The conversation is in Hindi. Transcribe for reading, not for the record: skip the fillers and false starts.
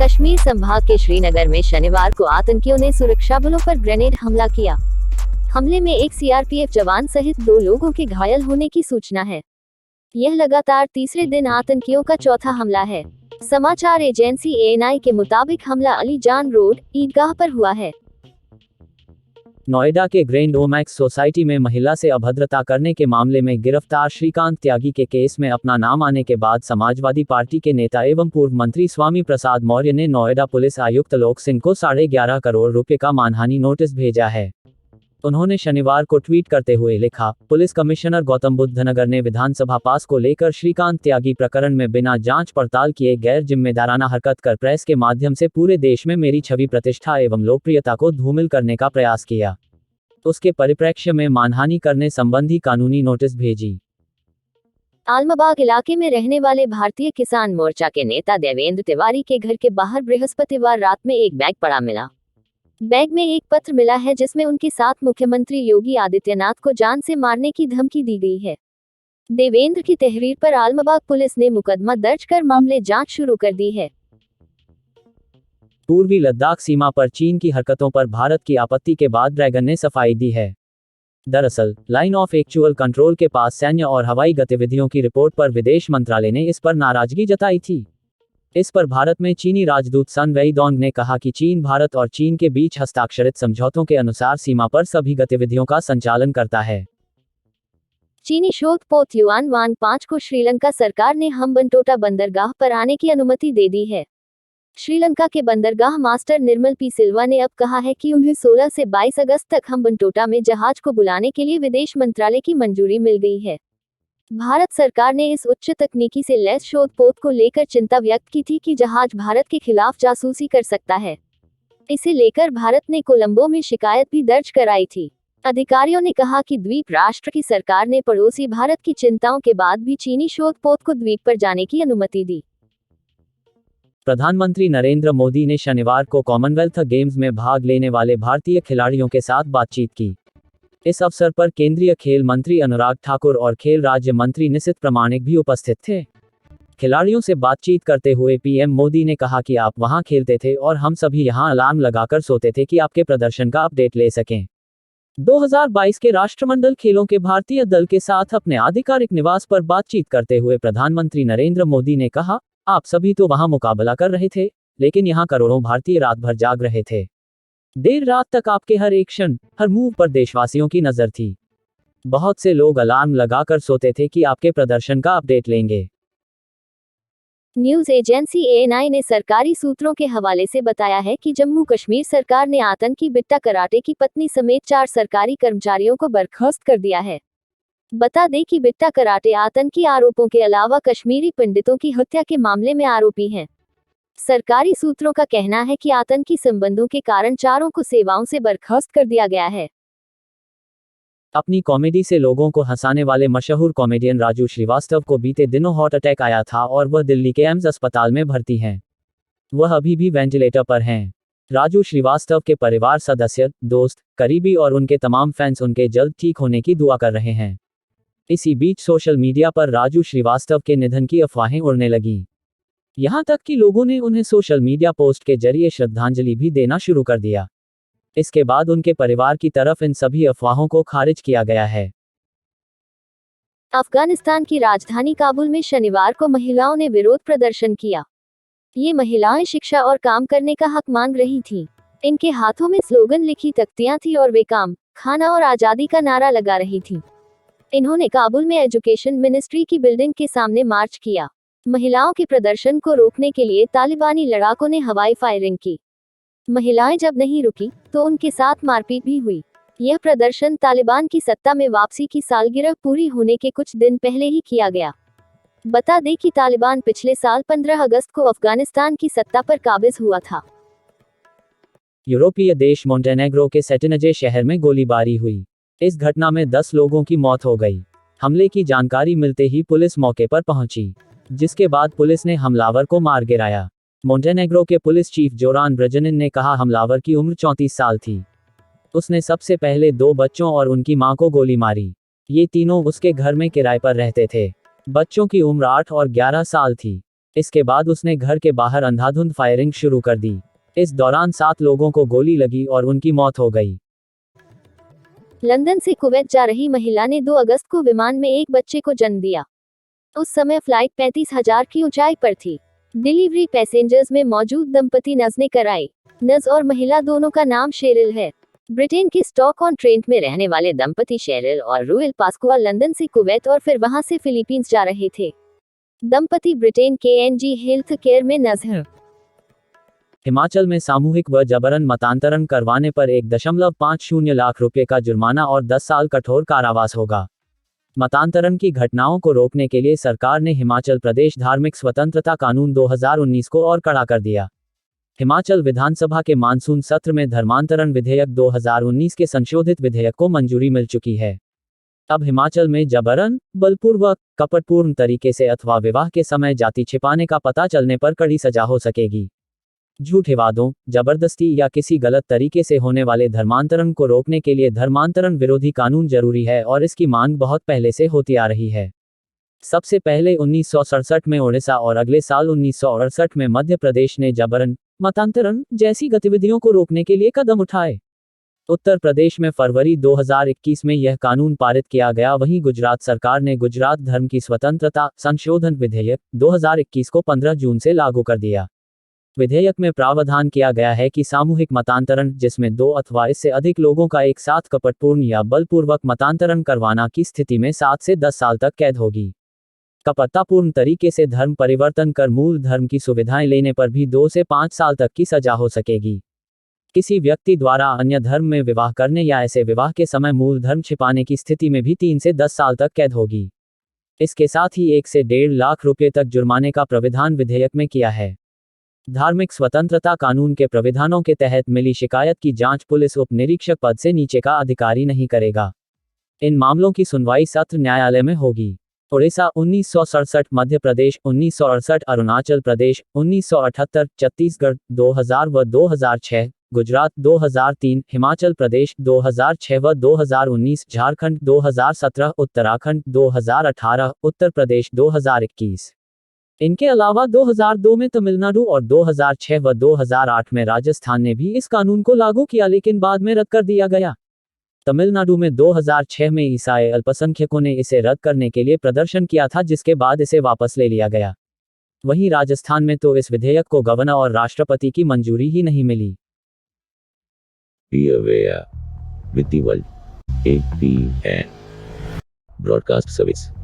कश्मीर संभाग के श्रीनगर में शनिवार को आतंकियों ने सुरक्षा बलों पर ग्रेनेड हमला किया। हमले में एक सीआरपीएफ जवान सहित 2 लोगों के घायल होने की सूचना है। यह लगातार तीसरे दिन आतंकियों का चौथा हमला है। समाचार एजेंसी एएनआई के मुताबिक हमला अली जान रोड, ईदगाह पर हुआ है। नोएडा के ग्रैंड ओमैक्स सोसाइटी में महिला से अभद्रता करने के मामले में गिरफ्तार श्रीकांत त्यागी के केस में अपना नाम आने के बाद समाजवादी पार्टी के नेता एवं पूर्व मंत्री स्वामी प्रसाद मौर्य ने नोएडा पुलिस आयुक्त लोक सिंह को 11.5 करोड़ रुपए का मानहानि नोटिस भेजा है। उन्होंने शनिवार को ट्वीट करते हुए लिखा, पुलिस कमिश्नर गौतम बुद्ध नगर ने विधानसभा पास को लेकर श्रीकांत त्यागी प्रकरण में बिना जांच पड़ताल किए गैर जिम्मेदाराना हरकत कर प्रेस के माध्यम से पूरे देश में मेरी छवि, प्रतिष्ठा एवं लोकप्रियता को धूमिल करने का प्रयास किया। उसके परिप्रेक्ष्य में मानहानि करने संबंधी कानूनी नोटिस भेजी। आलमबाग इलाके में रहने वाले भारतीय किसान मोर्चा के नेता देवेंद्र तिवारी के घर के बाहर बृहस्पतिवार रात में एक बैग पड़ा मिला। बैग में एक पत्र मिला है जिसमें उनके साथ मुख्यमंत्री योगी आदित्यनाथ को जान से मारने की धमकी दी गई है। देवेंद्र की तहरीर पर आलमबाग पुलिस ने मुकदमा दर्ज कर मामले जांच शुरू कर दी है। पूर्वी लद्दाख सीमा पर चीन की हरकतों पर भारत की आपत्ति के बाद ड्रैगन ने सफाई दी है। दरअसल, लाइन ऑफ एक्चुअल कंट्रोल के पास सैन्य और हवाई गतिविधियों की रिपोर्ट पर विदेश मंत्रालय ने इस पर नाराजगी जताई थी। इस पर भारत में चीनी राजदूत सन वेईडोंग ने कहा कि चीन भारत और चीन के बीच हस्ताक्षरित समझौतों के अनुसार सीमा पर सभी गतिविधियों का संचालन करता है। चीनी शोधपोत युआन वांग 5 को श्रीलंका सरकार ने हम्बनटोटा बंदरगाह पर आने की अनुमति दे दी है। श्रीलंका के बंदरगाह मास्टर निर्मल पी सिल्वा ने अब कहा है कि उन्हें 16 से 22 अगस्त तक हम्बनटोटा में जहाज को बुलाने के लिए विदेश मंत्रालय की मंजूरी मिल गई है। भारत सरकार ने इस उच्च तकनीकी से लैस शोधपोत को लेकर चिंता व्यक्त की थी कि जहाज भारत के खिलाफ जासूसी कर सकता है। इसे लेकर भारत ने कोलंबो में शिकायत भी दर्ज कराई थी। अधिकारियों ने कहा कि द्वीप राष्ट्र की सरकार ने पड़ोसी भारत की चिंताओं के बाद भी चीनी शोधपोत को द्वीप पर जाने की अनुमति दी। प्रधानमंत्री नरेंद्र मोदी ने शनिवार को कॉमनवेल्थ गेम्स में भाग लेने वाले भारतीय खिलाड़ियों के साथ बातचीत की। इस अवसर पर केंद्रीय खेल मंत्री अनुराग ठाकुर और खेल राज्य मंत्री निशित प्रामाणिक भी उपस्थित थे। खिलाड़ियों से बातचीत करते हुए पीएम मोदी ने कहा कि आप वहां खेलते थे और हम सभी यहां अलार्म लगाकर सोते थे कि आपके प्रदर्शन का अपडेट ले सकें। 2022 के राष्ट्रमंडल खेलों के भारतीय दल के साथ अपने आधिकारिक निवास पर बातचीत करते हुए प्रधानमंत्री नरेंद्र मोदी ने कहा, आप सभी तो वहां मुकाबला कर रहे थे, लेकिन यहां करोड़ों भारतीय रात भर जाग रहे थे। देर रात तक आपके हर एक क्षण, हर मूव पर देशवासियों की नजर थी। बहुत से लोग अलार्म लगाकर सोते थे कि आपके प्रदर्शन का अपडेट लेंगे। न्यूज एजेंसी एएनआई ने सरकारी सूत्रों के हवाले से बताया है कि जम्मू कश्मीर सरकार ने आतंकी बिट्टा कराटे की पत्नी समेत 4 सरकारी कर्मचारियों को बर्खास्त कर दिया है। बता दें कि बिट्टा कराटे आतंकी आरोपों के अलावा कश्मीरी पंडितों की हत्या के मामले में आरोपी हैं। सरकारी सूत्रों का कहना है कि आतंकी संबंधों के कारण चारों को सेवाओं से बर्खास्त कर दिया गया है। अपनी कॉमेडी से लोगों को हंसाने वाले मशहूर कॉमेडियन राजू श्रीवास्तव को बीते दिनों हार्ट अटैक आया था और वह दिल्ली के एम्स अस्पताल में भर्ती हैं। वह अभी भी वेंटिलेटर पर हैं। राजू श्रीवास्तव के परिवार सदस्य, दोस्त, करीबी और उनके तमाम फैंस उनके जल्द ठीक होने की दुआ कर रहे हैं। इसी बीच सोशल मीडिया पर राजू श्रीवास्तव के निधन की अफवाहें उड़ने लगीं। यहां तक कि लोगों ने उन्हें सोशल मीडिया पोस्ट के जरिए श्रद्धांजलि भी देना शुरू कर दिया। इसके बाद उनके परिवार की तरफ इन सभी अफवाहों को खारिज किया गया है। अफगानिस्तान की राजधानी काबुल में शनिवार को महिलाओं ने विरोध प्रदर्शन किया। ये महिलाएं शिक्षा और काम करने का हक मांग रही थीं। इनके हाथों में स्लोगन लिखी तख्तियां थी और वे काम, खाना और आजादी का नारा लगा रही थीं। इन्होंने काबुल में एजुकेशन मिनिस्ट्री की बिल्डिंग के सामने मार्च किया। महिलाओं के प्रदर्शन को रोकने के लिए तालिबानी लड़ाकों ने हवाई फायरिंग की। महिलाएं जब नहीं रुकी तो उनके साथ मारपीट भी हुई। यह प्रदर्शन तालिबान की सत्ता में वापसी की सालगिरह पूरी होने के कुछ दिन पहले ही किया गया। बता दें कि तालिबान पिछले साल 15 अगस्त को अफगानिस्तान की सत्ता पर काबिज हुआ था। यूरोपीय देश मोंटेनेग्रो के सेटिनजे शहर में गोलीबारी हुई। इस घटना में 10 लोगों की मौत हो गई। हमले की जानकारी मिलते ही पुलिस मौके पर पहुंची, जिसके बाद पुलिस ने हमलावर को मार गिराया। मोंटेनेग्रो के पुलिस चीफ जोरान ब्रजनिन ने कहा, हमलावर की उम्र 34 साल थी। उसने सबसे पहले 2 बच्चों और उनकी मां को गोली मारी। ये तीनों उसके घर में किराए पर रहते थे। बच्चों की उम्र 8 और 11 साल थी। इसके बाद उसने घर के बाहर अंधाधुंध फायरिंग शुरू कर दी। इस दौरान 7 लोगों को गोली लगी और उनकी मौत हो गई। लंदन से कुवैत जा रही महिला ने 2 अगस्त को विमान में एक बच्चे को जन्म दिया। उस समय फ्लाइट 35,000 की ऊंचाई पर थी। डिलीवरी पैसेंजर्स में मौजूद दंपति नज ने कराई। नज और महिला दोनों का नाम शेरिल है। ब्रिटेन के स्टॉक-ऑन-ट्रेंट में रहने वाले दंपति शेरिल और रूएल पास्कुआ लंदन से कुवैत और फिर वहां से फिलीपींस जा रहे थे। दंपति ब्रिटेन के एनजी हेल्थ केयर में नज हैं। हिमाचल में सामूहिक व जबरन मतांतरण करवाने पर 1.50 लाख रुपए का जुर्माना और 10 साल कठोर कारावास होगा। मतांतरण की घटनाओं को रोकने के लिए सरकार ने हिमाचल प्रदेश धार्मिक स्वतंत्रता कानून 2019 को और कड़ा कर दिया। हिमाचल विधानसभा के मानसून सत्र में धर्मांतरण विधेयक 2019 के संशोधित विधेयक को मंजूरी मिल चुकी है। अब हिमाचल में जबरन, बलपूर्वक, कपटपूर्ण तरीके से अथवा विवाह के समय जाति छिपाने का पता चलने पर कड़ी सजा हो सकेगी। झूठे वादों, जबरदस्ती या किसी गलत तरीके से होने वाले धर्मांतरण को रोकने के लिए धर्मांतरण विरोधी कानून जरूरी है और इसकी मांग बहुत पहले से होती आ रही है। सबसे पहले 1967 में ओडिशा और अगले साल 1968 में मध्य प्रदेश ने जबरन, मतांतरण जैसी गतिविधियों को रोकने के लिए कदम उठाए। उत्तर प्रदेश में फरवरी 2021 में यह कानून पारित किया गया। वहीं गुजरात सरकार ने गुजरात धर्म की स्वतंत्रता संशोधन विधेयक 2021 को 15 जून से लागू कर दिया। विधेयक में प्रावधान किया गया है कि सामूहिक मतांतरण, जिसमें 2 अथवा इससे अधिक लोगों का एक साथ कपटपूर्ण या बलपूर्वक मतांतरण करवाना की स्थिति में 7 से 10 साल तक कैद होगी। कपटतापूर्ण तरीके से धर्म परिवर्तन कर मूल धर्म की सुविधाएं लेने पर भी 2 से 5 साल तक की सजा हो सकेगी। किसी व्यक्ति द्वारा अन्य धर्म में विवाह करने या ऐसे विवाह के समय मूल धर्म छिपाने की स्थिति में भी 3 से 10 साल तक कैद होगी। इसके साथ ही 1 से 1.5 लाख रुपए तक जुर्माने का प्रावधान विधेयक में किया है। धार्मिक स्वतंत्रता कानून के प्रावधानों के तहत मिली शिकायत की जांच पुलिस उप निरीक्षक पद से नीचे का अधिकारी नहीं करेगा। इन मामलों की सुनवाई सत्र न्यायालय में होगी। ओडिशा 1967, मध्य प्रदेश 1968, अरुणाचल प्रदेश 1978, छत्तीसगढ़ 2000 व 2006, गुजरात 2003, हिमाचल प्रदेश 2006 व 2019, झारखंड 2017, उत्तराखंड 2018, उत्तर प्रदेश 2021। इनके अलावा 2002 में तमिलनाडु और 2006 व 2008 में राजस्थान ने भी इस कानून को लागू किया, लेकिन बाद में रद्द कर दिया गया। तमिलनाडु में 2006 में ईसाई अल्पसंख्यकों ने इसे रद्द करने के लिए प्रदर्शन किया था, जिसके बाद इसे वापस ले लिया गया। वहीं राजस्थान में तो इस विधेयक को गवर्नर और राष्ट्रपति की मंजूरी ही नहीं मिली। Be aware with the world. APN Broadcast Service.